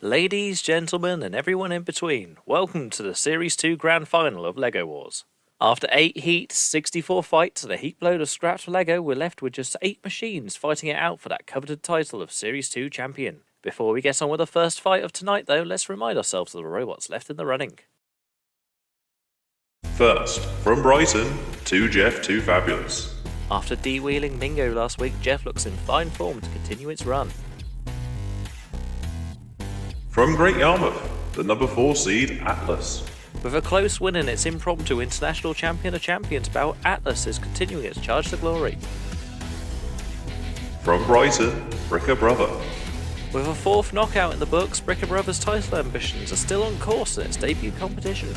Ladies, gentlemen, and everyone in between, welcome to the Series 2 Grand Final of LEGO Wars. After 8 heats, 64 fights, and a heap load of scrapped LEGO, we're left with just 8 machines fighting it out for that coveted title of Series 2 Champion. Before we get on with the first fight of tonight though, let's remind ourselves of the robots left in the running. First, from Brighton, 2 Jeff, 2 Fabulous. After de-wheeling Mingo last week, Jeff looks in fine form to continue its run. From Great Yarmouth, the number 4 seed, Atlas. With a close win in its impromptu International Champion of Champions bout, Atlas is continuing its charge to glory. From Brighton, Bricker Brother. With a 4th knockout in the books, Bricker Brothers' title ambitions are still on course in its debut competition.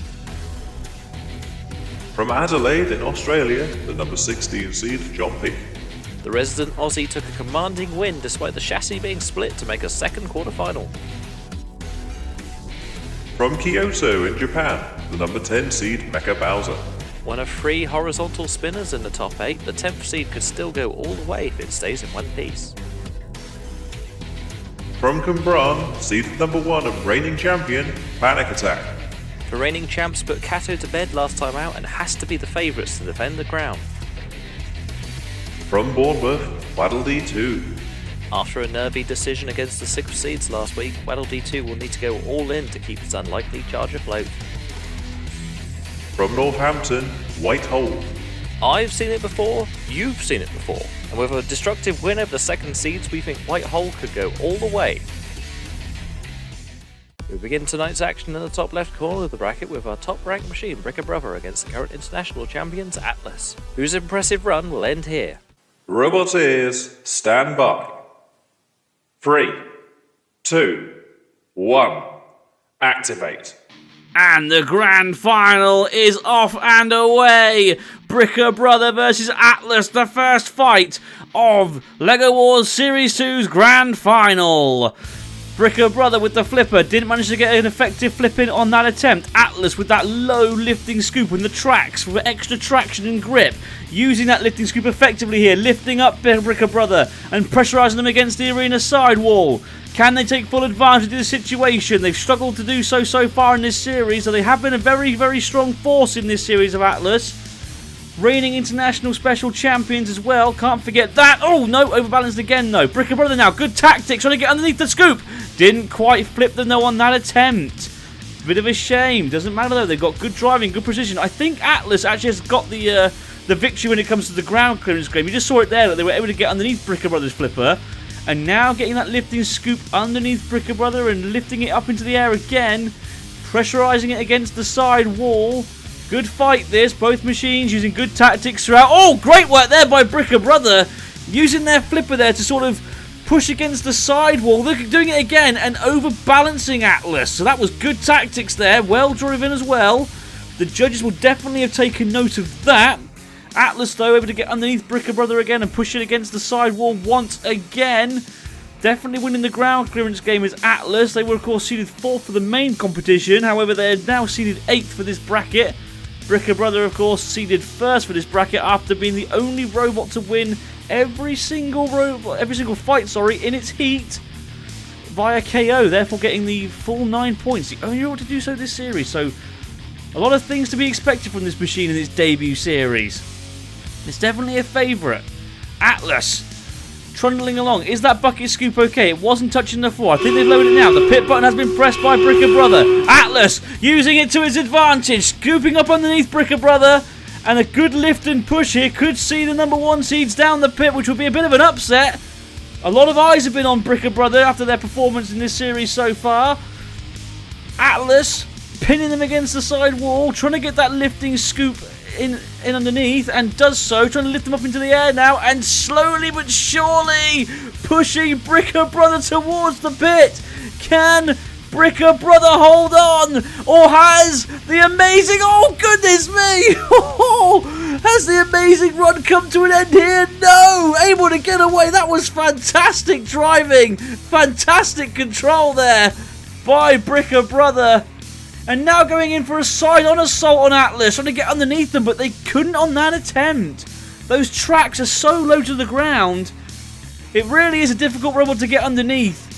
From Adelaide in Australia, the number 16 seed, Chompy. The resident Aussie took a commanding win despite the chassis being split to make a second quarterfinal. From Kyoto in Japan, the number 10 seed, Mecha Bowser. One of 3 horizontal spinners in the top 8, the 10th seed could still go all the way if it stays in one piece. From Cambran, seed number 1 of reigning champion, Panic Attack. The reigning champs put Kato to bed last time out and has to be the favourites to defend the crown. From Bournemouth, Waddle D2. After a nervy decision against the 6th seeds last week, Waddle D2 will need to go all in to keep its unlikely charge afloat. From Northampton, White Hole. I've seen it before, you've seen it before, and with a destructive win over the 2nd seeds, we think White Hole could go all the way. We begin tonight's action in the top left corner of the bracket with our top ranked machine Bricker Brother against the current international champions Atlas, whose impressive run will end here. Roboteers, stand by. 3, 2, 1, activate. And the grand final is off and away. Bricker Brother versus Atlas, the first fight of LEGO Wars Series 2's grand final. Bricker Brother with the flipper didn't manage to get an effective flip in on that attempt. Atlas with that low lifting scoop and the tracks for extra traction and grip. Using that lifting scoop effectively here, lifting up Bricker Brother and pressurising them against the arena sidewall. Can they take full advantage of the situation? They've struggled to do so far in this series, so they have been a very, very strong force in this series of Atlas. Reigning international special champions as well, can't forget that. Oh no, overbalanced again though. Bricker Brother now, good tactics, trying to get underneath the scoop. Didn't quite flip them though on that attempt. Bit of a shame, doesn't matter though, they've got good driving, good precision. I think Atlas actually has got the victory when it comes to the ground clearance game. You just saw it there, that they were able to get underneath Bricker Brother's flipper. And now getting that lifting scoop underneath Bricker Brother and lifting it up into the air again. Pressurising it against the side wall. Good fight this, both machines using good tactics throughout. Oh, great work there by Bricker Brother. Using their flipper there to sort of push against the side wall. They're doing it again and overbalancing Atlas. So that was good tactics there, well driven as well. The judges will definitely have taken note of that. Atlas though able to get underneath Bricker Brother again and push it against the side wall once again. Definitely winning the ground clearance game is Atlas. They were of course seeded 4th for the main competition. However, they are now seeded 8th for this bracket. Bricker Brother, of course, seeded 1st for this bracket after being the only robot to win every single fight, in its heat via KO, therefore getting the full 9 points. The only robot to do so this series. So, a lot of things to be expected from this machine in its debut series. It's definitely a favourite. Atlas trundling along. Is that bucket scoop okay? It wasn't touching the floor. I think they've loaded it now. The pit button has been pressed by Bricker Brother. Atlas using it to his advantage. Scooping up underneath Bricker Brother. And a good lift and push here could see the number 1 seeds down the pit, which would be a bit of an upset. A lot of eyes have been on Bricker Brother after their performance in this series so far. Atlas pinning them against the side wall. Trying to get that lifting scoop in underneath, and does so, trying to lift them up into the air now, and slowly but surely pushing Bricker Brother towards the pit. Can Bricker Brother hold on, or has the amazing, oh goodness me, has the amazing run come to an end here? No, able to get away. That was fantastic driving, fantastic control there by Bricker Brother. And now going in for a side-on assault on Atlas, trying to get underneath them, but they couldn't on that attempt. Those tracks are so low to the ground. It really is a difficult robot to get underneath.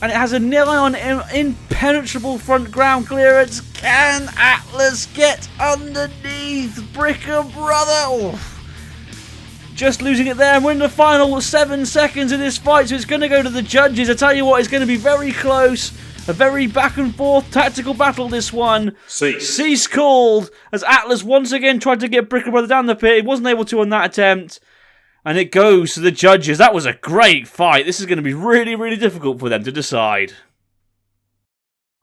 and it has a nigh on impenetrable front ground clearance. Can Atlas get underneath Bricker Brother? Oof. Just losing it there, and we're in the final 7 seconds of this fight, so it's going to go to the judges. I tell you what, it's going to be very close. A very back and forth tactical battle, this one. Cease called as Atlas once again tried to get Bricker Brother down the pit. He wasn't able to on that attempt. And it goes to the judges. That was a great fight. This is going to be really, really difficult for them to decide.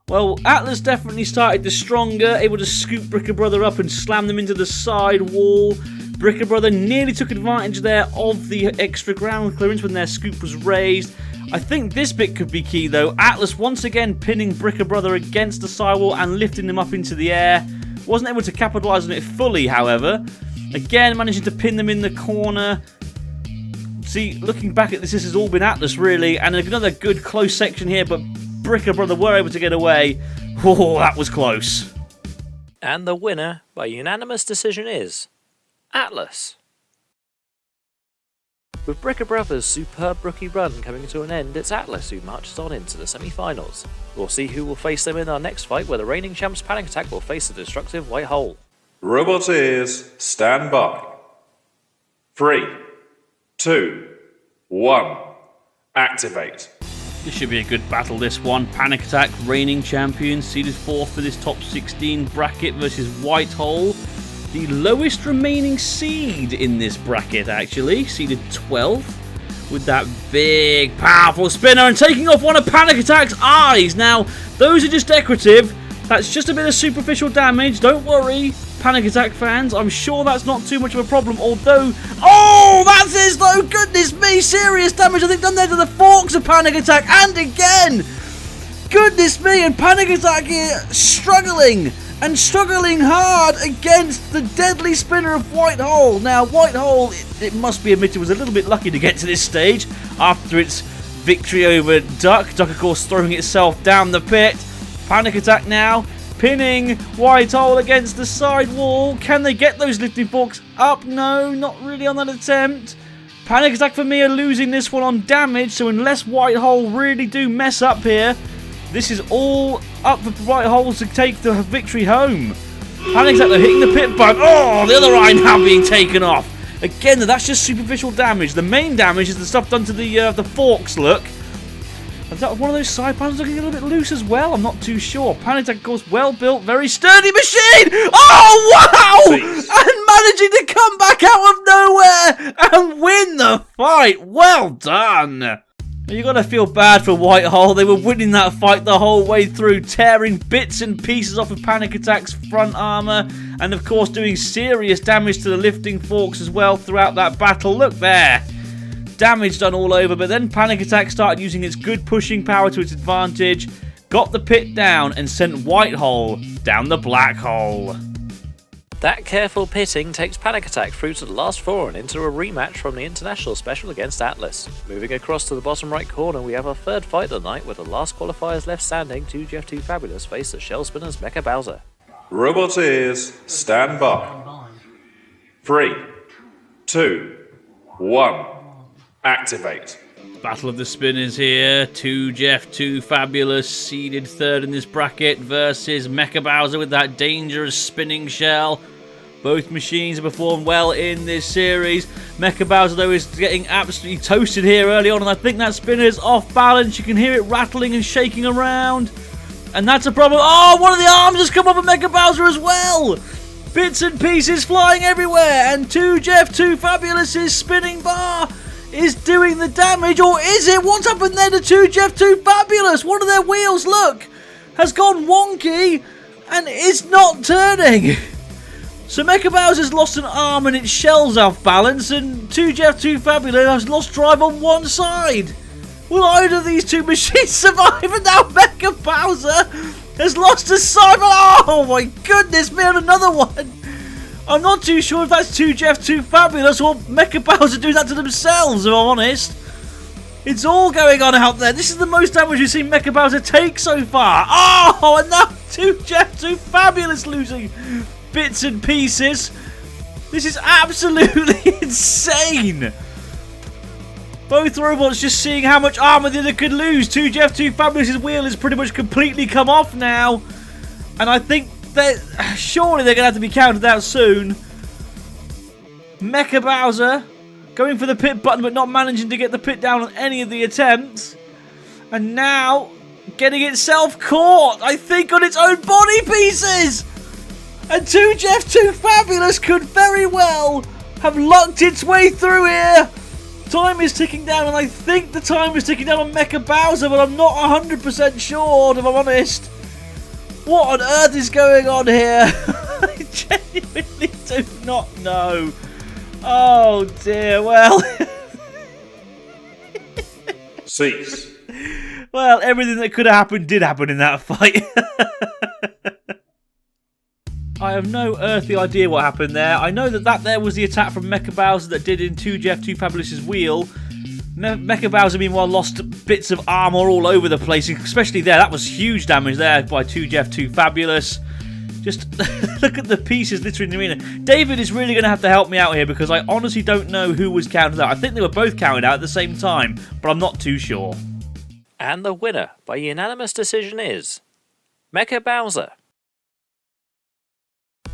Well, Atlas definitely started the stronger, able to scoop Bricker Brother up and slam them into the side wall. Bricker Brother nearly took advantage there of the extra ground clearance when their scoop was raised. I think this bit could be key though. Atlas once again pinning Bricker Brother against the sidewall and lifting him up into the air. Wasn't able to capitalise on it fully, however. Again, managing to pin them in the corner. See, looking back at this, this has all been Atlas really, and another good close section here, but Bricker Brother were able to get away. Oh, that was close. And the winner by unanimous decision is Atlas. With Bricker Brothers' superb rookie run coming to an end, it's Atlas who marches on into the semi-finals. We'll see who will face them in our next fight, where the reigning champs Panic Attack will face the destructive White Hole. Robot ears, stand by. 3, 2, 1, activate. This should be a good battle, this one. Panic Attack, reigning champion, seeded 4th for this top 16 bracket versus White Hole. The lowest remaining seed in this bracket, actually. Seeded 12th with that big, powerful spinner and taking off one of Panic Attack's eyes. Now, those are just decorative. That's just a bit of superficial damage. Don't worry, Panic Attack fans. I'm sure that's not too much of a problem, although... Oh, that's it, though! Goodness me, serious damage I think done there to the forks of Panic Attack, and again! Goodness me, and Panic Attack here struggling hard against the deadly spinner of White Hole. Now, White Hole, it must be admitted, was a little bit lucky to get to this stage after its victory over Duck. Duck, of course, throwing itself down the pit. Panic Attack now pinning White Hole against the side wall. Can they get those lifting forks up? No, not really on that attempt. Panic Attack for me are losing this one on damage, so unless White Hole really do mess up here, this is all up for White Hole to take the victory home. Panic Attack, they're hitting the pit bug. Oh, the other eye now being taken off. Again, that's just superficial damage. The main damage is the stuff done to the forks, look. Is that one of those side panels looking a little bit loose as well? I'm not too sure. Panic Attack, of course, well built, very sturdy machine. Oh, wow! And managing to come back out of nowhere and win the fight. Well done. You got to feel bad for White Hole. They were winning that fight the whole way through, tearing bits and pieces off of Panic Attack's front armor, and of course doing serious damage to the lifting forks as well throughout that battle. Look there. Damage done all over, but then Panic Attack started using its good pushing power to its advantage, got the pit down, and sent White Hole down the black hole. That careful pitting takes Panic Attack through to the last 4 and into a rematch from the International Special against Atlas. Moving across to the bottom right corner, we have our third fight of the night, with the last qualifiers left standing. 2Jeff2 Fabulous face the Shell Spinners Mecha Bowser. Robot ears, stand by. 3, 2, 1, activate. Battle of the Spinners here. 2Jeff2 Fabulous, seeded 3rd in this bracket, versus Mecha Bowser with that dangerous spinning shell. Both machines have performed well in this series. Mecha Bowser, though, is getting absolutely toasted here early on, and I think that spinner is off balance. You can hear it rattling and shaking around, and that's a problem. Oh, one of the arms has come off of Mecha Bowser as well. Bits and pieces flying everywhere, and 2Jeff2 Fabulous's spinning bar is doing the damage, or is it? What's happened there to 2Jeff2 Fabulous? One of their wheels, look, has gone wonky and is not turning. So Mecha Bowser's lost an arm and its shell's off balance, and 2Jeff2 Fabulous has lost drive on one side. Will either of these two machines survive? And now Mecha Bowser has lost a side. Oh my goodness me, and another one. I'm not too sure if that's 2Jeff2 Fabulous or Mecha Bowser doing that to themselves, if I'm honest. It's all going on out there. This is the most damage we've seen Mecha Bowser take so far. Oh, and now 2Jeff2 Fabulous losing bits and pieces. This is absolutely insane. Both robots just seeing how much armor the other could lose. 2Jeff2 Fabulous's wheel has pretty much completely come off now. And I think that surely they're going to have to be counted out soon. Mecha Bowser going for the pit button but not managing to get the pit down on any of the attempts. And now getting itself caught, I think, on its own body pieces. And 2Jeff2 Fabulous could very well have lucked its way through here. Time is ticking down, and I think the time is ticking down on Mecha Bowser, but I'm not 100% sure, if I'm honest. What on earth is going on here? I genuinely do not know. Oh dear, well... Cease. Well, everything that could have happened did happen in that fight. I have no earthly idea what happened there. I know that there was the attack from Mecha Bowser that did in 2Jeff2 Fabulous's wheel. Mecha Bowser, meanwhile, lost bits of armor all over the place, especially there. That was huge damage there by 2Jeff2 Fabulous. Just look at the pieces littering the arena. David is really going to have to help me out here because I honestly don't know who was counted out. I think they were both counted out at the same time, but I'm not too sure. And the winner by unanimous decision is Mecha Bowser.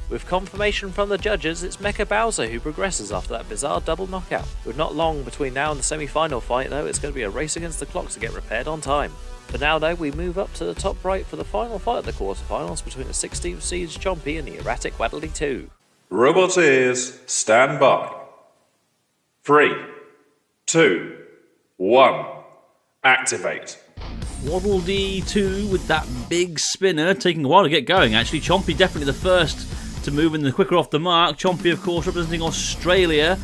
With confirmation from the judges, it's Mecha Bowser who progresses after that bizarre double knockout. With not long between now and the semi-final fight though, it's going to be a race against the clock to get repaired on time. For now though, we move up to the top right for the final fight of the quarterfinals between the 16th seed Chompy and the erratic Waddle 2. Robot ears, stand by. 3, 2, 1, activate. Waddle D2 with that big spinner, taking a while to get going actually. Chompy definitely the first to move and the quicker off the mark. Chompy, of course, representing Australia.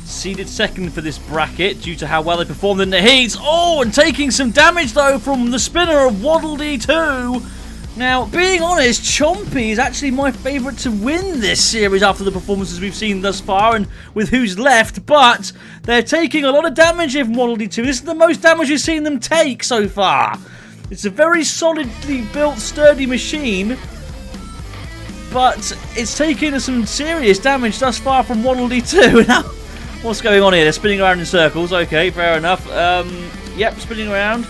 Seeded second for this bracket due to how well they performed in the heats. Oh, and taking some damage, though, from the spinner of Waddle D2. Now, being honest, Chompy is actually my favourite to win this series after the performances we've seen thus far and with who's left, but they're taking a lot of damage here from Waddle D2. This is the most damage we've seen them take so far. It's a very solidly built, sturdy machine, but it's taken some serious damage thus far from Waddle D2. Now, what's going on here? They're spinning around in circles. Okay, fair enough. Yep, spinning around.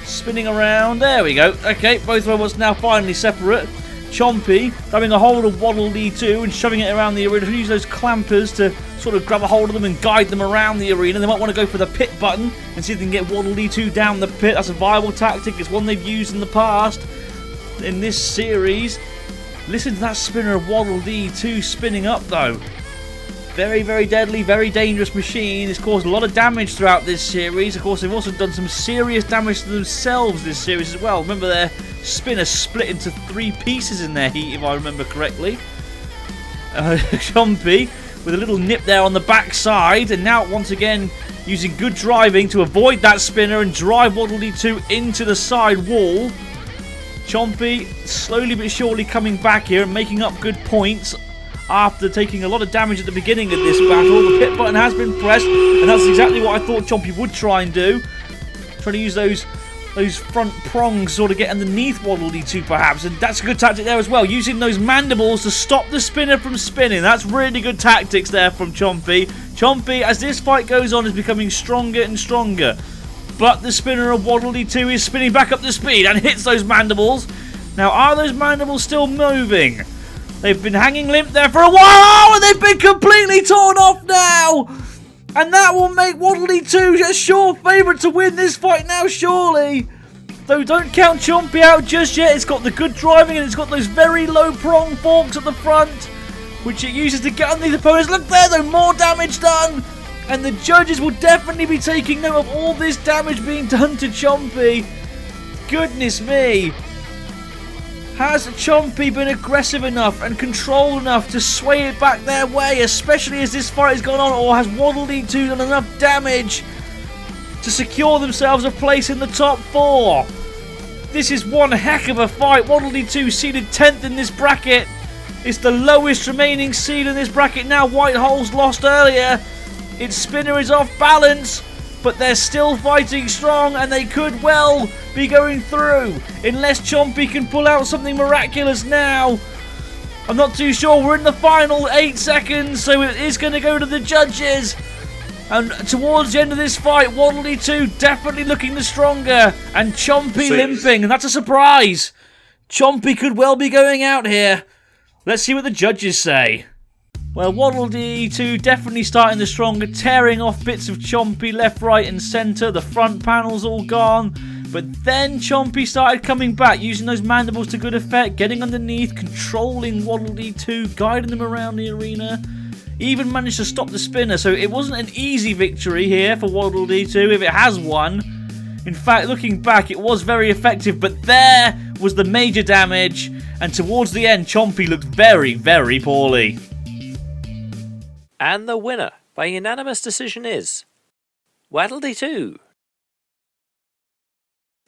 Spinning around. There we go. Okay, both robots now finally separate. Chompy grabbing a hold of Waddle D2 and shoving it around the arena. Use those clampers to sort of grab a hold of them and guide them around the arena. They might want to go for the pit button and see if they can get Waddle D2 down the pit. That's a viable tactic. It's one they've used in the past in this series. Listen to that spinner of Waddle D2 spinning up though. Very, very deadly, very dangerous machine. It's caused a lot of damage throughout this series. Of course, they've also done some serious damage to themselves this series as well. Remember, their spinner split into 3 pieces in their heat, if I remember correctly. Chompy with a little nip there on the backside, and now once again using good driving to avoid that spinner and drive Waddle D2 into the side wall. Chompy slowly but surely coming back here and making up good points. After taking a lot of damage at the beginning of this battle, the pit button has been pressed, and that's exactly what I thought Chompy would try and do. Trying to use those front prongs sort of get underneath Waddle D2 perhaps, and that's a good tactic there as well. Using those mandibles to stop the spinner from spinning. That's really good tactics there from Chompy. Chompy, as this fight goes on, is becoming stronger and stronger. But the spinner of Waddle D2 is spinning back up to speed and hits those mandibles. Now, are those mandibles still moving? They've been hanging limp there for a while, and they've been completely torn off now! And that will make Waddle D2 a sure favourite to win this fight now, surely. Though don't count Chompy out just yet. It's got the good driving, and it's got those very low prong forks at the front, which it uses to get underneath opponents. Look there, though, more damage done! And the judges will definitely be taking note of all this damage being done to Chompy. Goodness me. Has Chompy been aggressive enough and controlled enough to sway it back their way, especially as this fight has gone on, or has Waddle D2 done enough damage to secure themselves a place in the top 4? This is one heck of a fight. Waddle D2 seeded 10th in this bracket. It's the lowest remaining seed in this bracket now. Whitehole's lost earlier. Its spinner is off balance, but they're still fighting strong, and they could well be going through unless Chompy can pull out something miraculous now. I'm not too sure. We're in the final 8 seconds, so it is going to go to the judges. And towards the end of this fight, Waddle D2 definitely looking the stronger. And Chompy limping, and that's a surprise. Chompy could well be going out here. Let's see what the judges say. Well, Waddle D2 definitely starting the stronger, tearing off bits of Chompy left, right and centre. The front panel's all gone. But then Chompy started coming back, using those mandibles to good effect, getting underneath, controlling Waddle D2, guiding them around the arena. Even managed to stop the spinner, so it wasn't an easy victory here for Waddle D2 if it has won. In fact, looking back, it was very effective, but there was the major damage, and towards the end, Chompy looked very, very poorly. And the winner by unanimous decision is Waddle D2.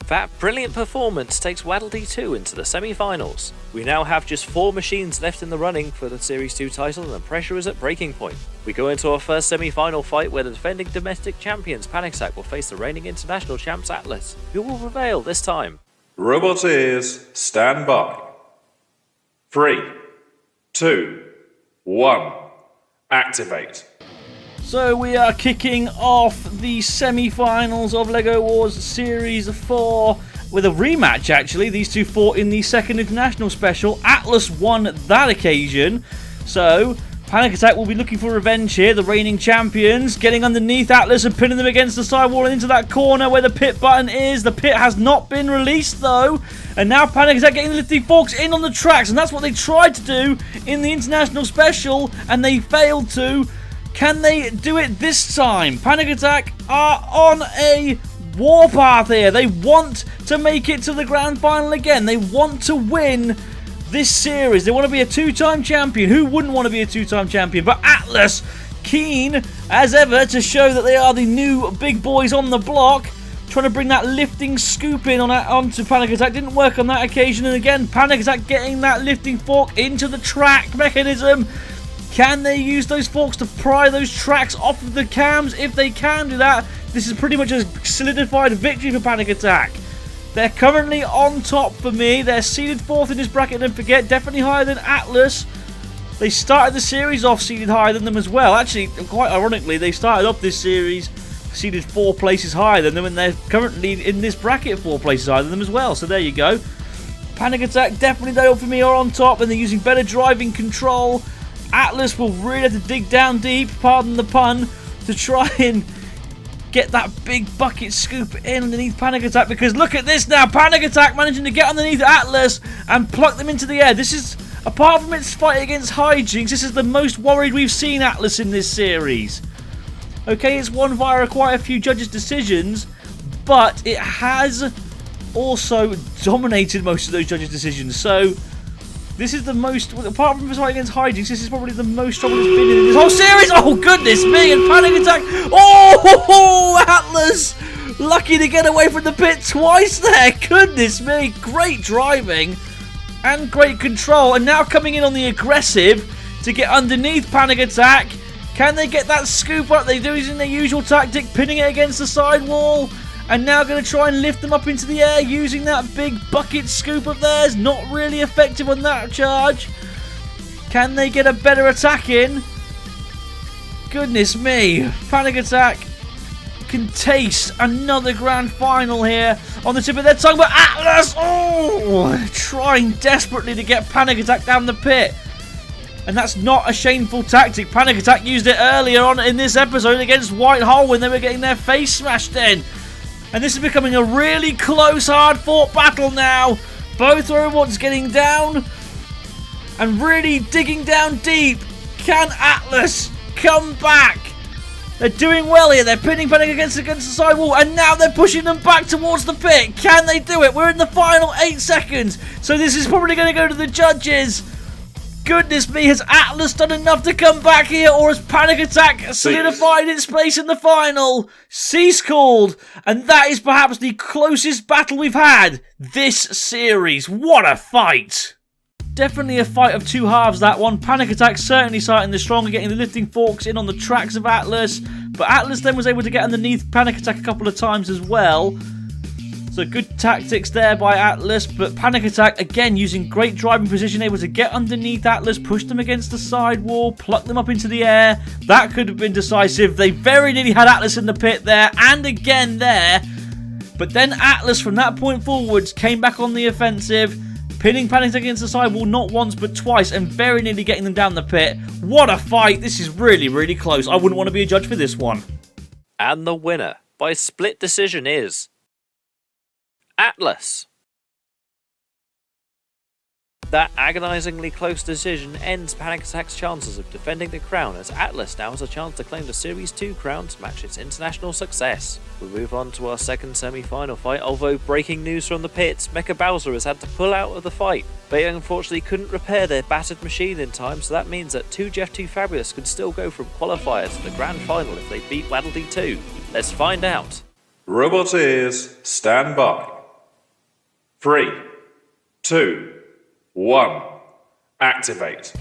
That brilliant performance takes Waddle D2 into the semi-finals. We now have just 4 machines left in the running for the Series 2 title, and the pressure is at breaking point. We go into our first semi-final fight where the defending domestic champions Panic Attack will face the reigning international champs Atlas. Who will prevail this time? Robot ears, stand by. 3, 2, 1, activate. So we are kicking off the semi-finals of LEGO Wars Series 4 with a rematch, actually. These two fought in the second international special. Atlas won that occasion. So Panic Attack will be looking for revenge here. The reigning champions getting underneath Atlas and pinning them against the sidewall and into that corner where the pit button is. The pit has not been released though. And now Panic Attack getting the lifting forks in on the tracks. And that's what they tried to do in the international special. And they failed to. Can they do it this time? Panic Attack are on a warpath here. They want to make it to the grand final again. They want to win this series. They want to be a 2-time champion. Who wouldn't want to be a 2-time champion? But Atlas, keen as ever to show that they are the new big boys on the block. Trying to bring that lifting scoop in onto Panic Attack. Didn't work on that occasion. And again, Panic Attack getting that lifting fork into the track mechanism. Can they use those forks to pry those tracks off of the cams? If they can do that, this is pretty much a solidified victory for Panic Attack. They're currently on top for me. They're seeded 4th in this bracket, don't forget. Definitely higher than Atlas. They started the series off seeded higher than them as well. Actually, quite ironically, they started off this series seeded 4 places higher than them, and they're currently in this bracket 4 places higher than them as well. So there you go. Panic Attack definitely, though, for me, are on top, and they're using better driving control. Atlas will really have to dig down deep, pardon the pun, to try and get that big bucket scoop in underneath Panic Attack, because look at this now, Panic Attack managing to get underneath Atlas and pluck them into the air. This is, apart from its fight against Hijinks, this is the most worried we've seen Atlas in this series. Okay, it's won via quite a few judges' decisions, but it has also dominated most of those judges' decisions, so this is the most, apart from the fight against Hijinks, this is probably the most trouble it's been in this whole series. Oh, goodness me, and Panic Attack. Oh, Atlas, lucky to get away from the pit twice there. Goodness me, great driving and great control. And now coming in on the aggressive to get underneath Panic Attack. Can they get that scoop up? They're using their usual tactic, pinning it against the sidewall. And now going to try and lift them up into the air using that big bucket scoop of theirs. Not really effective on that charge. Can they get a better attack in? Goodness me. Panic Attack can taste another grand final here on the tip of their tongue. But Atlas, oh, trying desperately to get Panic Attack down the pit. And that's not a shameful tactic. Panic Attack used it earlier on in this episode against Whitehall when they were getting their face smashed in. And this is becoming a really close, hard-fought battle now. Both robots getting down and really digging down deep. Can Atlas come back? They're doing well here. They're pinning Panic against the sidewall, and now they're pushing them back towards the pit. Can they do it? We're in the final 8 seconds, so this is probably going to go to the judges. Goodness me, has Atlas done enough to come back here, or has Panic Attack solidified its place in the final? Cease called, and that is perhaps the closest battle we've had this series. What a fight! Definitely a fight of 2 halves, that one. Panic Attack certainly starting the stronger, getting the lifting forks in on the tracks of Atlas, but Atlas then was able to get underneath Panic Attack a couple of times as well. So So good tactics there by Atlas, but Panic Attack, again, using great driving position, able to get underneath Atlas, push them against the sidewall, pluck them up into the air. That could have been decisive. They very nearly had Atlas in the pit there, and again there. But then Atlas, from that point forwards, came back on the offensive, pinning Panic Attack against the sidewall not once but twice, and very nearly getting them down the pit. What a fight. This is really, really close. I wouldn't want to be a judge for this one. And the winner, by split decision, is Atlas. That agonisingly close decision ends Panic Attack's chances of defending the crown, as Atlas now has a chance to claim the Series 2 crown to match its international success. We move on to our second semi-final fight, although breaking news from the pits, Mecha Bowser has had to pull out of the fight. They unfortunately couldn't repair their battered machine in time, so that means that 2Jeff2 Fabulous can still go from qualifier to the grand final if they beat Waddle D2. Let's find out. Robot ears, stand by. 3, 2, 1, activate.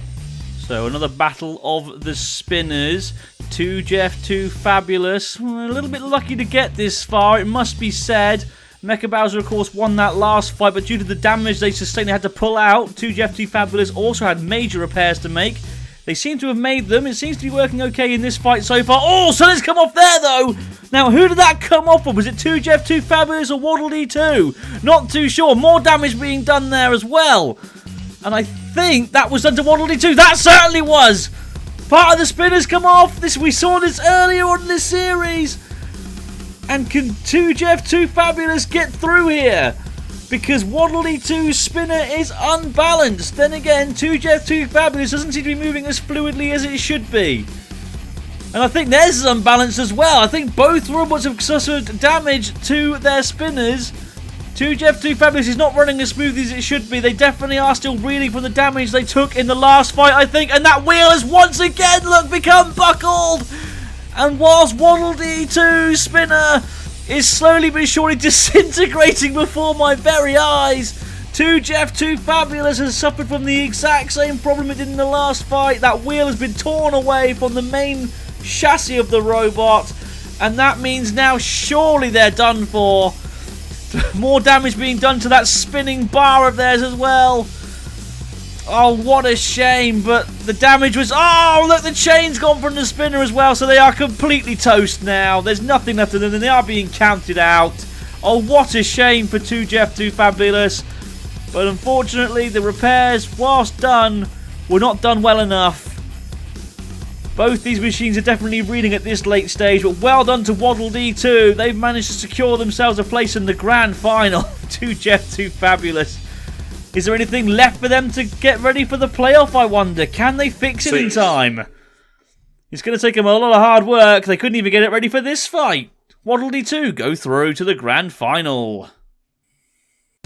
So another battle of the spinners. 2Jeff2 Fabulous. A little bit lucky to get this far, it must be said. Mecha Bowser, of course, won that last fight, but due to the damage they sustained, they had to pull out. 2Jeff2 Fabulous also had major repairs to make. They seem to have made them. It seems to be working okay in this fight so far. Oh, something's come off there, though. Now, who did that come off of? Was it 2Jeff2 Fabulous or Waddle D2? Not too sure. More damage being done there as well. And I think that was done to Waddle D2. That certainly was. Part of the spinners come off. We saw this earlier on in this series. And can 2Jeff2 Fabulous get through here? Because Waddle D2's spinner is unbalanced. Then again, 2Jeff2 Fabulous doesn't seem to be moving as fluidly as it should be. And I think theirs is unbalanced as well. I think both robots have suffered damage to their spinners. 2Jeff2 Fabulous is not running as smoothly as it should be. They definitely are still reeling from the damage they took in the last fight, I think. And that wheel has once again, look, become buckled. And whilst Waddle D2's spinner is slowly but surely disintegrating before my very eyes, 2Jeff2 Fabulous has suffered from the exact same problem it did in the last fight. That wheel has been torn away from the main chassis of the robot, and that means now surely they're done for. More damage being done to that spinning bar of theirs as well. Oh, what a shame, but the damage was... Oh, look, the chain's gone from the spinner as well, so they are completely toast now. There's nothing left of them, and they are being counted out. Oh, what a shame for 2Jeff2 Fabulous. But unfortunately, the repairs, whilst done, were not done well enough. Both these machines are definitely reading at this late stage, but well done to Waddle D2. They've managed to secure themselves a place in the grand final. 2Jeff2 Fabulous. Is there anything left for them to get ready for the playoff, I wonder? Can they fix it in time? It's going to take them a lot of hard work. They couldn't even get it ready for this fight. Waddle D2 go through to the grand final.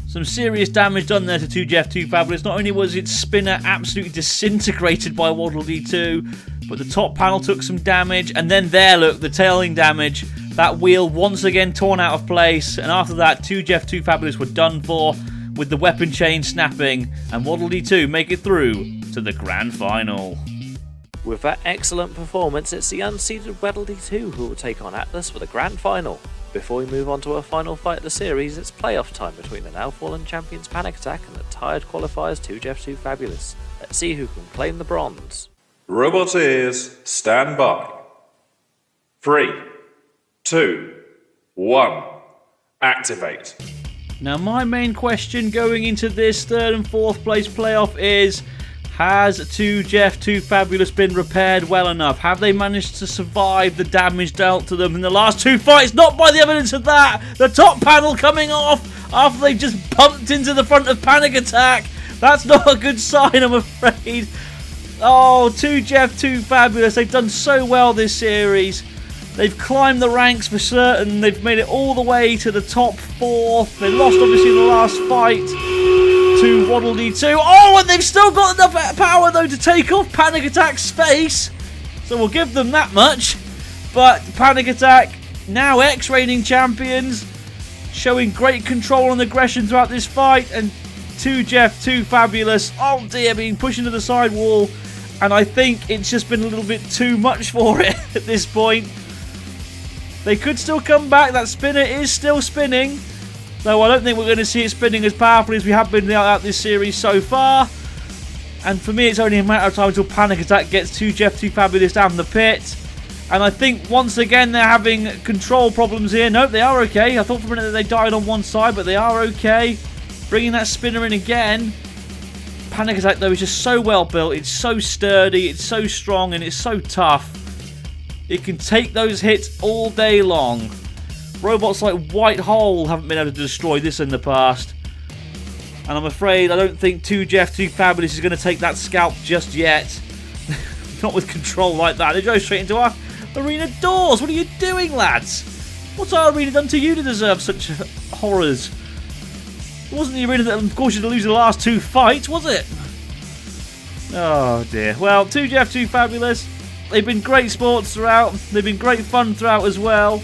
Some serious damage done there to 2Jeff2 Fabulous. Not only was its spinner absolutely disintegrated by Waddle D2, but the top panel took some damage. And then there, look, the tailing damage. That wheel once again torn out of place. And after that, 2Jeff2 Fabulous were done for, with the weapon chain snapping, and Waddle D2 make it through to the grand final. With that excellent performance, it's the unseeded Waddle D2 who will take on Atlas for the grand final. Before we move on to our final fight of the series, it's playoff time between the now fallen champions Panic Attack and the tired qualifiers 2Jeff2 Fabulous. Let's see who can claim the bronze. Robot ears, stand by. 3, 2, 1, activate. Now, my main question going into this third and fourth place playoff is, has 2Jeff2 Fabulous been repaired well enough? Have they managed to survive the damage dealt to them in the last two fights? Not by the evidence of that! The top panel coming off after they just bumped into the front of Panic Attack. That's not a good sign, I'm afraid. Oh, 2Jeff2 Fabulous, they've done so well this series. They've climbed the ranks for certain. They've made it all the way to the top fourth. They lost, obviously, in the last fight to Waddle D2. Oh, and they've still got enough power, though, to take off Panic Attack's face. So we'll give them that much. But Panic Attack, now ex-reigning champions, showing great control and aggression throughout this fight. And 2Jeff2 Fabulous, oh dear, being pushed into the sidewall. And I think it's just been a little bit too much for it at this point. They could still come back. That spinner is still spinning. Though I don't think we're going to see it spinning as powerfully as we have been out this series so far. And for me, it's only a matter of time until Panic Attack gets 2Jeff 2 Fabulous down the pit. And I think once again they're having control problems here. Nope, they are okay. I thought for a minute that they died on one side, but they are okay. Bringing that spinner in again. Panic Attack, though, is just so well built. It's so sturdy, it's so strong, and it's so tough. It can take those hits all day long. Robots like White Hole haven't been able to destroy this in the past. And I'm afraid I don't think 2Jeff 2 Fabulous is going to take that scalp just yet. Not with control like that. They go straight into our arena doors. What are you doing, lads? What's our arena done to you to deserve such horrors? It wasn't the arena that caused you to lose the last 2 fights, was it? Oh dear. Well, 2Jeff 2 Fabulous. They've been great sports throughout. They've been great fun throughout as well.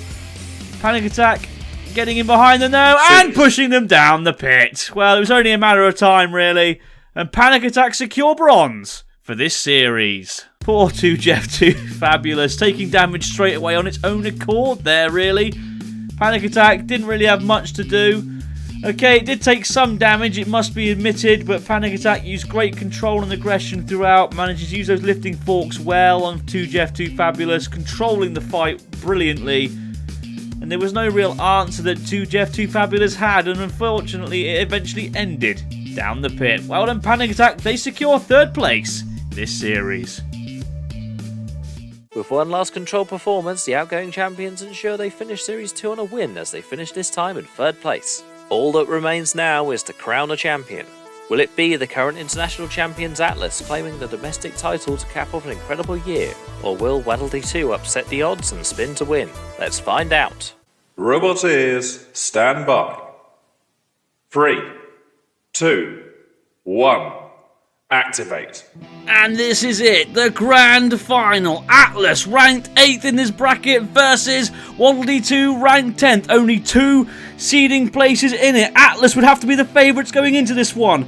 Panic Attack getting in behind them now and pushing them down the pit. Well, it was only a matter of time, really. And Panic Attack secure bronze for this series. Poor 2Jeff 2 Fabulous, taking damage straight away on its own accord there, really. Panic Attack didn't really have much to do. Okay, it did take some damage, it must be admitted, but Panic Attack used great control and aggression throughout, manages to use those lifting forks well on 2Jeff 2 Fabulous, controlling the fight brilliantly. And there was no real answer that 2Jeff 2 Fabulous had, and unfortunately it eventually ended down the pit. Well done, Panic Attack, they secure 3rd place this series. With one last control performance, the outgoing champions ensure they finish Series 2 on a win as they finish this time in 3rd place. All that remains now is to crown a champion. Will it be the current international champions Atlas claiming the domestic title to cap off an incredible year, or will Waddle D2 upset the odds and spin to win? Let's find out. Robot ears, stand by. 3, 2, 1. Activate. And this is it, the grand final. Atlas ranked 8th in this bracket versus Waddle D2 ranked 10th. Only 2 seeding places in it. Atlas would have to be the favourites going into this one.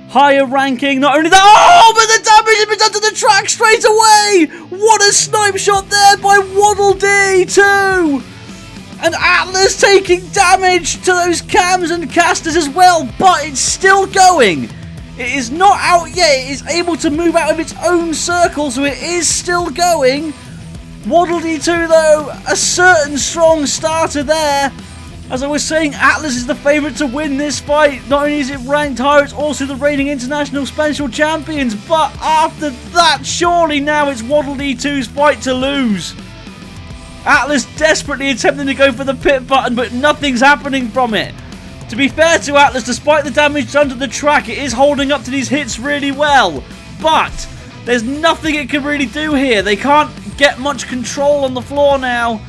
Higher ranking, not only that. Oh, but the damage has been done to the track straight away. What a snipe shot there by Waddle D2. And Atlas taking damage to those cams and casters as well, but it's still going. It is not out yet. It is able to move out of its own circle, so it is still going. Waddle D2, though, a certain strong starter there. As I was saying, Atlas is the favourite to win this fight. Not only is it ranked higher, it's also the reigning international special champions. But after that, surely now it's Waddle D2's fight to lose. Atlas desperately attempting to go for the pit button, but nothing's happening from it. To be fair to Atlas, despite the damage done to the track, it is holding up to these hits really well. But there's nothing it can really do here. They can't get much control on the floor now.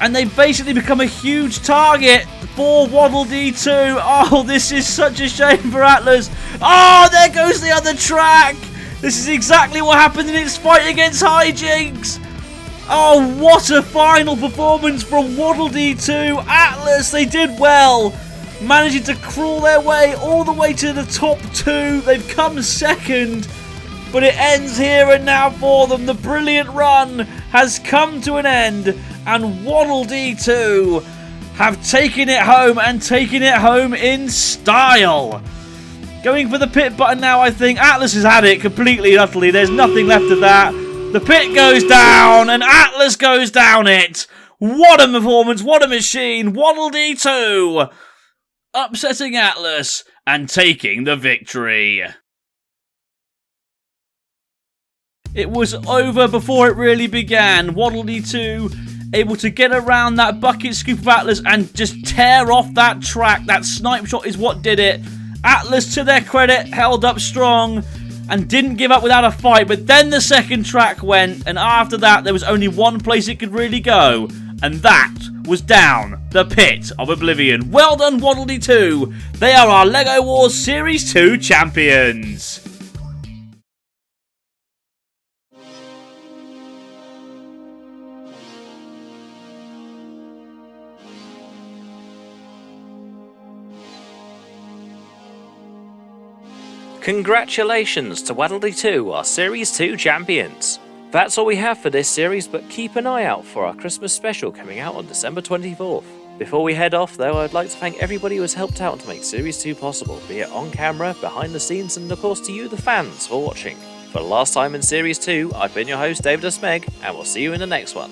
And they've basically become a huge target for Waddle D2. Oh, this is such a shame for Atlas. Oh, there goes the other track. This is exactly what happened in its fight against Hijinks. Oh, what a final performance from Waddle D2. Atlas, they did well. Managing to crawl their way all the way to the top 2. They've come 2nd. But it ends here and now for them. The brilliant run has come to an end. And Waddle D2 have taken it home, and taken it home in style. Going for the pit button now, I think. Atlas has had it completely and utterly. There's nothing left of that. The pit goes down, and Atlas goes down it. What a performance, what a machine. Waddle D2 upsetting Atlas and taking the victory. It was over before it really began. Waddle D2 able to get around that bucket scoop of Atlas and just tear off that track. That snipe shot is what did it. Atlas, to their credit, held up strong and didn't give up without a fight. But then the second track went, and after that there was only one place it could really go, and that was down the pit of oblivion. Well done, Waddle D2. They are our LEGO Wars Series 2 champions. Congratulations to Waddle D2, our Series 2 champions. That's all we have for this series, but keep an eye out for our Christmas special coming out on December 24th. Before we head off though, I'd like to thank everybody who has helped out to make Series 2 possible, be it on camera, behind the scenes, and of course to you the fans for watching. For the last time in Series 2, I've been your host David Smeg, and we'll see you in the next one.